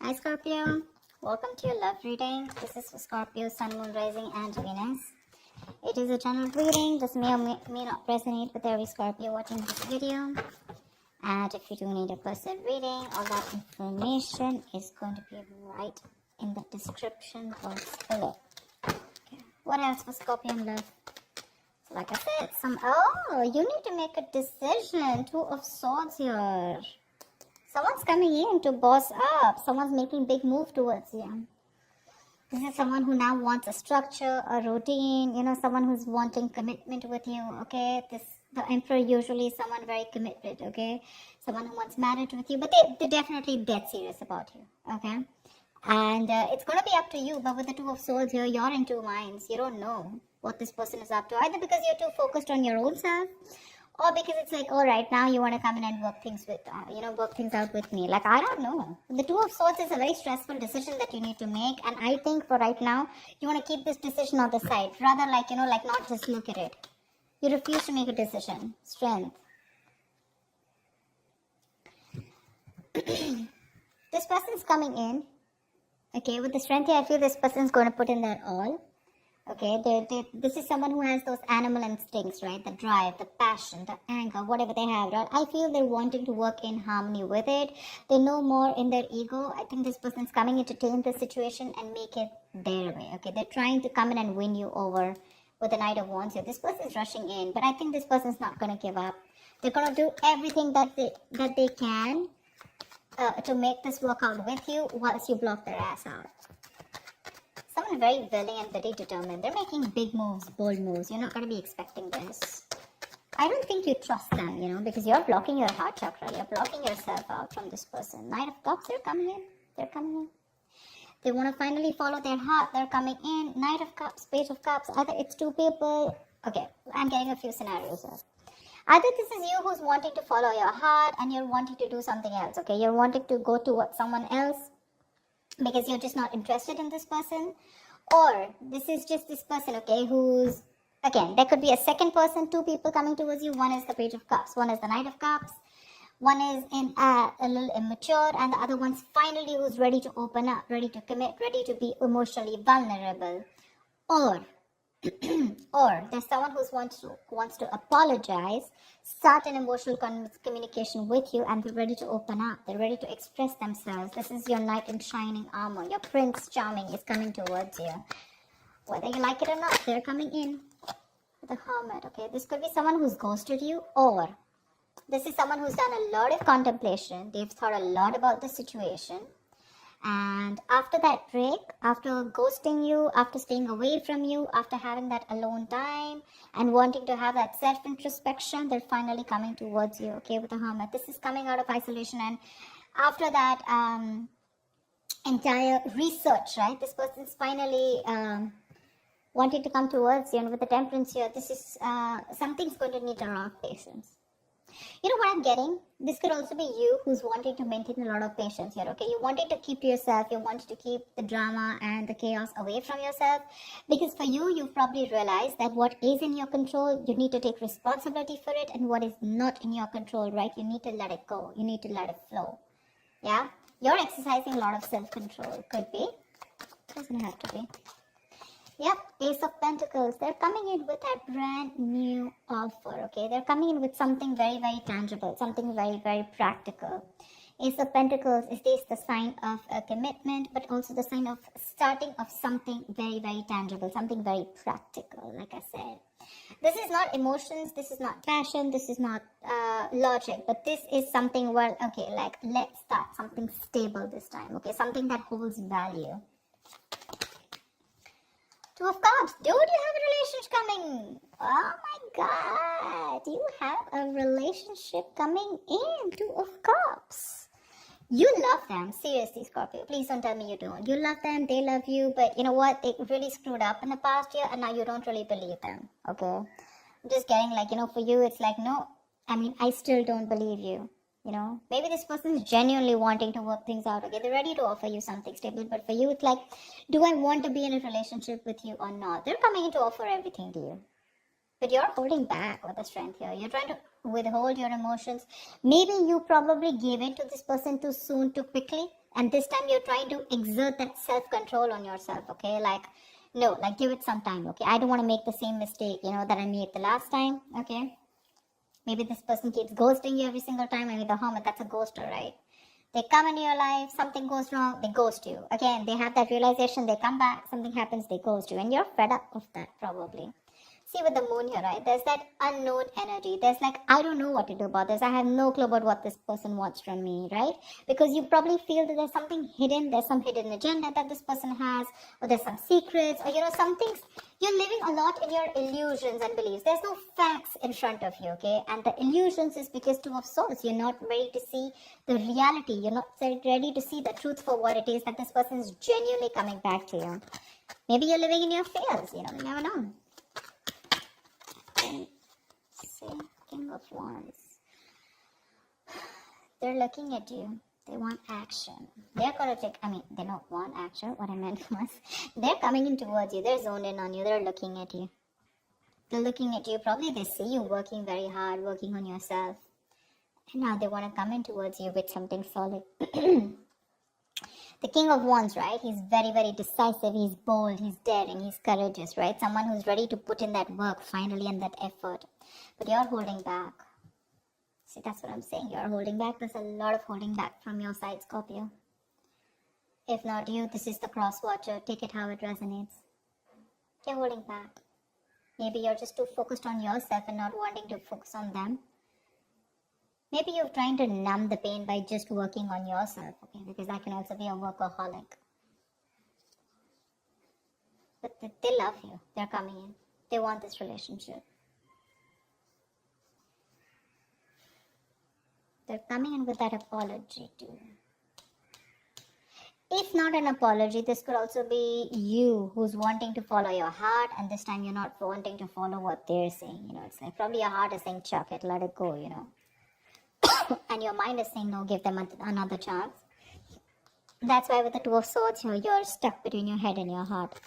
Hi Scorpio, welcome to your love reading. This is for Scorpio, Sun, Moon, Rising and Venus. It is a general reading. This may or may not resonate with every Scorpio watching this video. And if you do need a personal reading, all that information is going to be right in the description box below. Okay. What else for Scorpio in love? So like I said, you need to make a decision. Two of Swords here. Someone's coming in to boss up. Someone's making big move towards you. This is someone who now wants a structure, a routine, someone who's wanting commitment with you, okay? The Emperor usually is someone very committed, okay? Someone who wants marriage with you, but they're definitely dead serious about you, okay? And it's going to be up to you, but with the Two of Swords here, you're in two minds. You don't know what this person is up to, either because you're too focused on your own self, or because it's like, all right, now you want to come in and work things out with me. Like, I don't know. The Two of Swords is a very stressful decision that you need to make. And I think for right now, you want to keep this decision on the side. Rather not just look at it. You refuse to make a decision. Strength. This person's coming in. Okay, with the strength here, I feel this person's going to put in their all. Okay, this is someone who has those animal instincts, right? The drive, the passion, the anger, whatever they have, right? I feel they're wanting to work in harmony with it. They know more in their ego. I think this person's coming in to tame the situation and make it their way, okay? They're trying to come in and win you over with the Knight of Wands here. This person's rushing in, but I think this person's not going to give up. They're going to do everything that they can to make this work out with you whilst you block their ass out. Someone very willing and very determined. They're making big moves, bold moves. You're not going to be expecting this. I don't think you trust them, because you're blocking your heart chakra. You're blocking yourself out from this person. Knight of Cups, they're coming in. They're coming in. They want to finally follow their heart. They're coming in. Knight of Cups, Page of Cups. Either it's two people. Okay, I'm getting a few scenarios here. Either this is you who's wanting to follow your heart and you're wanting to do something else. Okay, you're wanting to go towards someone else because you're just not interested in this person, or this is just this person, okay, who's, again, there could be a second person, two people coming towards you. One is the Page of Cups, one is the Knight of Cups, one is in a little immature, and the other one's finally who's ready to open up, ready to commit, ready to be emotionally vulnerable, or there's someone who wants to apologize, start an emotional communication with you, and they're ready to open up. They're ready to express themselves. This is your knight in shining armor. Your Prince Charming is coming towards you. Whether you like it or not, they're coming in. The Hermit, okay? This could be someone who's ghosted you, or this is someone who's done a lot of contemplation. They've thought a lot about the situation. And after that break, after ghosting you, after staying away from you, after having that alone time and wanting to have that self-introspection, they're finally coming towards you, okay, with the Hermit. This is coming out of isolation, and after that entire research, right, this person's finally wanting to come towards you. And with the Temperance here, this is something's going to need a lot of patience. You know what I'm getting? This could also be you who's wanting to maintain a lot of patience here, okay? You wanted to keep to yourself. You wanted to keep the drama and the chaos away from yourself. Because for you, you've probably realized that what is in your control, you need to take responsibility for it. And what is not in your control, right? You need to let it go. You need to let it flow. Yeah? You're exercising a lot of self-control. Could be. Doesn't have to be. Yep, Ace of Pentacles. They're coming in with that brand new offer, okay? They're coming in with something very, very tangible, something very, very practical. Ace of Pentacles is this the sign of a commitment, but also the sign of starting of something very, very tangible, something very practical, like I said. This is not emotions, this is not passion, this is not logic, but this is something where, okay, like, let's start something stable this time, okay? Something that holds value. Two of Cups. Dude, you have a relationship coming. Oh my God. You have a relationship coming in. Two of Cups. You love them. Seriously, Scorpio. Please don't tell me you don't. You love them. They love you. But you know what? They really screwed up in the past year, and now you don't really believe them. Okay? I'm just getting like, for you, it's like, no. I still don't believe you. Maybe this person is genuinely wanting to work things out. Okay, they're ready to offer you something stable, but for you, it's like, do I want to be in a relationship with you or not? They're coming in to offer everything to you, but you're holding back with the strength here. You're trying to withhold your emotions. Maybe you probably gave in to this person too soon, too quickly. And this time you're trying to exert that self-control on yourself, okay? Like, no, like give it some time, okay? I don't want to make the same mistake, that I made the last time, okay? Maybe this person keeps ghosting you every single time. I mean, the hermit, that's a ghoster, right? They come into your life, something goes wrong, they ghost you. Again, they have that realization, they come back, something happens, they ghost you. And you're fed up of that, probably. See, with the moon here, right? There's that unknown energy. There's like, I don't know what to do about this. I have no clue about what this person wants from me, right? Because you probably feel that there's something hidden. There's some hidden agenda that this person has, or there's some secrets, or some things. You're living a lot in your illusions and beliefs. There's no facts in front of you, okay? And the illusions is because Two of Swords. You're not ready to see the reality. You're not ready to see the truth for what it is, that this person is genuinely coming back to you. Maybe you're living in your fears, you never know. See, King of Wands. They're looking at you. They want action. They're going to take, they don't want action. What I meant was, they're coming in towards you. They're zoned in on you. They're looking at you. They're looking at you. Probably they see you working very hard, working on yourself. And now they want to come in towards you with something solid. The King of Wands, right? He's very, very decisive. He's bold. He's daring. He's courageous, right? Someone who's ready to put in that work finally and that effort. But you're holding back. See, that's what I'm saying. You're holding back. There's a lot of holding back from your side, Scorpio. If not you, this is the cross watcher. Take it how it resonates. You're holding back. Maybe you're just too focused on yourself and not wanting to focus on them. Maybe you're trying to numb the pain by just working on yourself, okay? Because that can also be a workaholic. But they love you. They're coming in. They want this relationship. They're coming in with that apology too. If not an apology, this could also be you who's wanting to follow your heart, and this time you're not wanting to follow what they're saying. It's like probably your heart is saying, chuck it, let it go, and your mind is saying, no, give them another chance. That's why with the Two of Swords here, you're stuck between your head and your heart.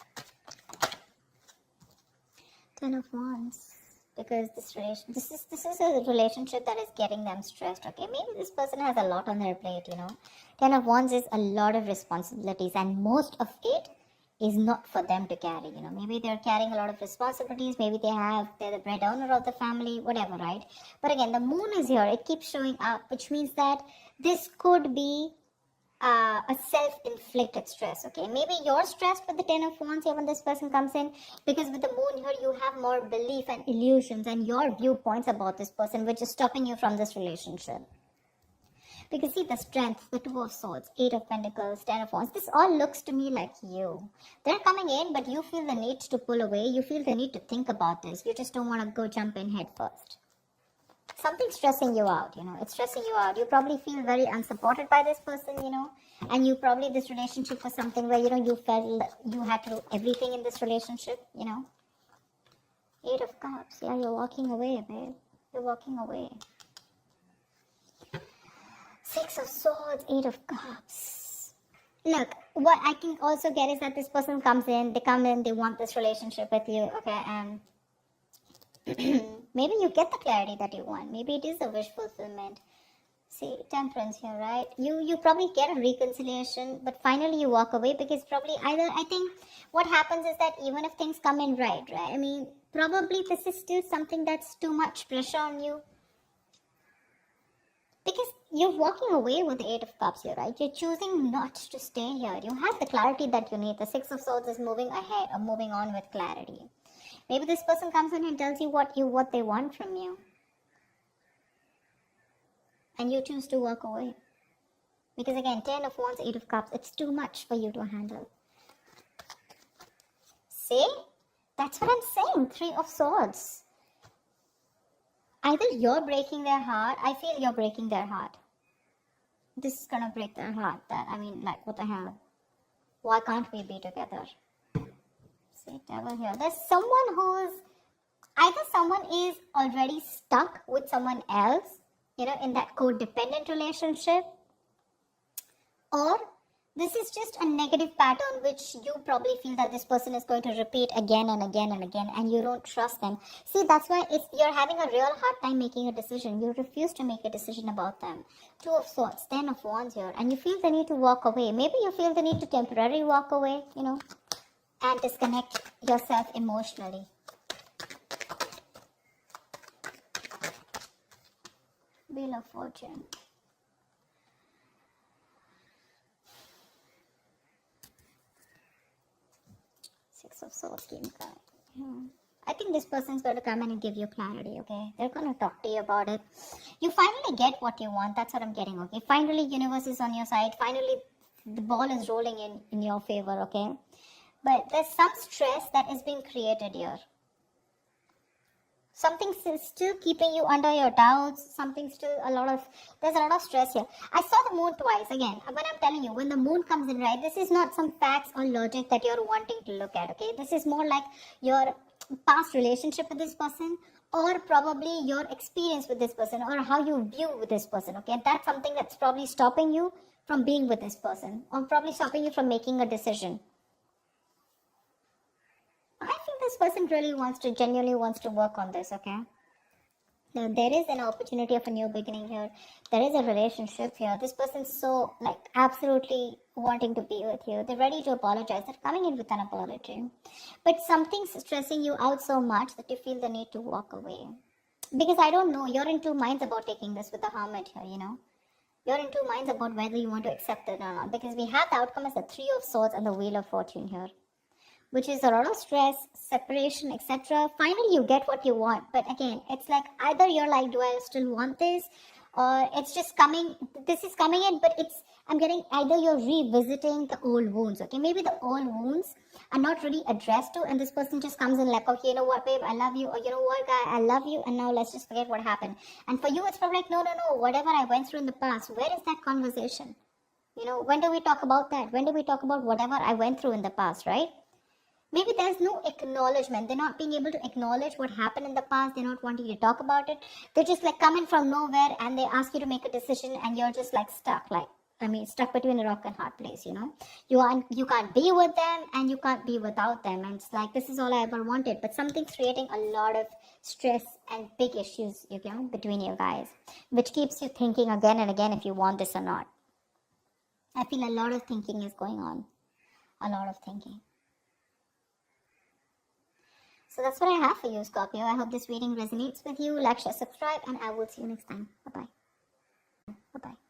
10 of Wands. Because this is a relationship that is getting them stressed, okay? Maybe this person has a lot on their plate, 10 of Wands is a lot of responsibilities, and most of it is not for them to carry, Maybe they're carrying a lot of responsibilities. Maybe they're the breadwinner of the family, whatever, right? But again, the moon is here. It keeps showing up, which means that this could be a self-inflicted stress, okay? Maybe you're stressed with the 10 of Wands here when this person comes in, because with the moon here, you have more belief and illusions and your viewpoints about this person, which is stopping you from this relationship. Because see, the strength, the Two of Swords, 8 of Pentacles, 10 of Wands, this all looks to me like you. They're coming in, but you feel the need to pull away. You feel the need to think about this. You just don't want to go jump in head first. Something's stressing you out, It's stressing you out. You probably feel very unsupported by this person, And you probably, this relationship was something where, you felt you had to do everything in this relationship, 8 of Cups. Yeah, you're walking away, babe. You're walking away. 6 of Swords, 8 of Cups. Look, what I can also get is that this person comes in, they want this relationship with you, okay, and maybe you get the clarity that you want. Maybe it is a wish fulfillment. See, Temperance here, right? You probably get a reconciliation, but finally you walk away, because probably I think what happens is that even if things come in right? Probably this is still something that's too much pressure on you. Because you're walking away with the 8 of Cups here, right? You're choosing not to stay here. You have the clarity that you need. The 6 of Swords is moving ahead or moving on with clarity. Maybe this person comes in and tells you what they want from you. And you choose to walk away. Because again, 10 of Wands, 8 of Cups, it's too much for you to handle. See? That's what I'm saying. 3 of Swords. Either you're breaking their heart. I feel you're breaking their heart. This is gonna break their heart. What the hell? Why can't we be together? See, Devil here. There's someone someone is already stuck with someone else, in that codependent relationship. Or This is just a negative pattern which you probably feel that this person is going to repeat again and again and again, and you don't trust them. See, that's why you're having a real hard time making a decision. You refuse to make a decision about them. Two of Swords, Ten of Wands here, and you feel the need to walk away. Maybe you feel the need to temporarily walk away, and disconnect yourself emotionally. Wheel of Fortune. Six of Swords came card. I think this person's going to come in and give you clarity, okay? They're going to talk to you about it. You finally get what you want. That's what I'm getting, okay? Finally, universe is on your side. Finally, the ball is rolling in your favor, okay? But there's some stress that is being created here. Something's still keeping you under your doubts. There's a lot of stress here. I saw the moon twice. Again, when I'm telling you, when the moon comes in, right, this is not some facts or logic that you're wanting to look at, okay? This is more like your past relationship with this person, or probably your experience with this person, or how you view with this person, okay? That's something that's probably stopping you from being with this person, or probably stopping you from making a decision. I think this person really genuinely wants to work on this, okay? Now, there is an opportunity of a new beginning here. There is a relationship here. This person's so, absolutely wanting to be with you. They're ready to apologize. They're coming in with an apology. But something's stressing you out so much that you feel the need to walk away. Because I don't know, you're in two minds about taking this with the Hermit here, You're in two minds about whether you want to accept it or not. Because we have the outcome as the Three of Swords and the Wheel of Fortune here, which is a lot of stress, separation, etc. Finally, you get what you want. But again, it's like either you're like, do I still want this? Or it's just coming, this is coming in, but I'm getting either you're revisiting the old wounds, okay? Maybe the old wounds are not really addressed to, and this person just comes in like, okay, you know what, babe, I love you. Or you know what, guy, I love you. And now let's just forget what happened. And for you, it's probably like, no, whatever I went through in the past, where is that conversation? When do we talk about that? When do we talk about whatever I went through in the past, right? Maybe there's no acknowledgement. They're not being able to acknowledge what happened in the past. They're not wanting to talk about it. They're just coming from nowhere, and they ask you to make a decision, and you're just stuck. Stuck between a rock and hard place, You can't be with them, and you can't be without them. And it's this is all I ever wanted. But something's creating a lot of stress and big issues, between you guys, which keeps you thinking again and again if you want this or not. I feel a lot of thinking is going on. A lot of thinking. So that's what I have for you, Scorpio. I hope this reading resonates with you. Like, share, subscribe, and I will see you next time. Bye-bye. Bye-bye.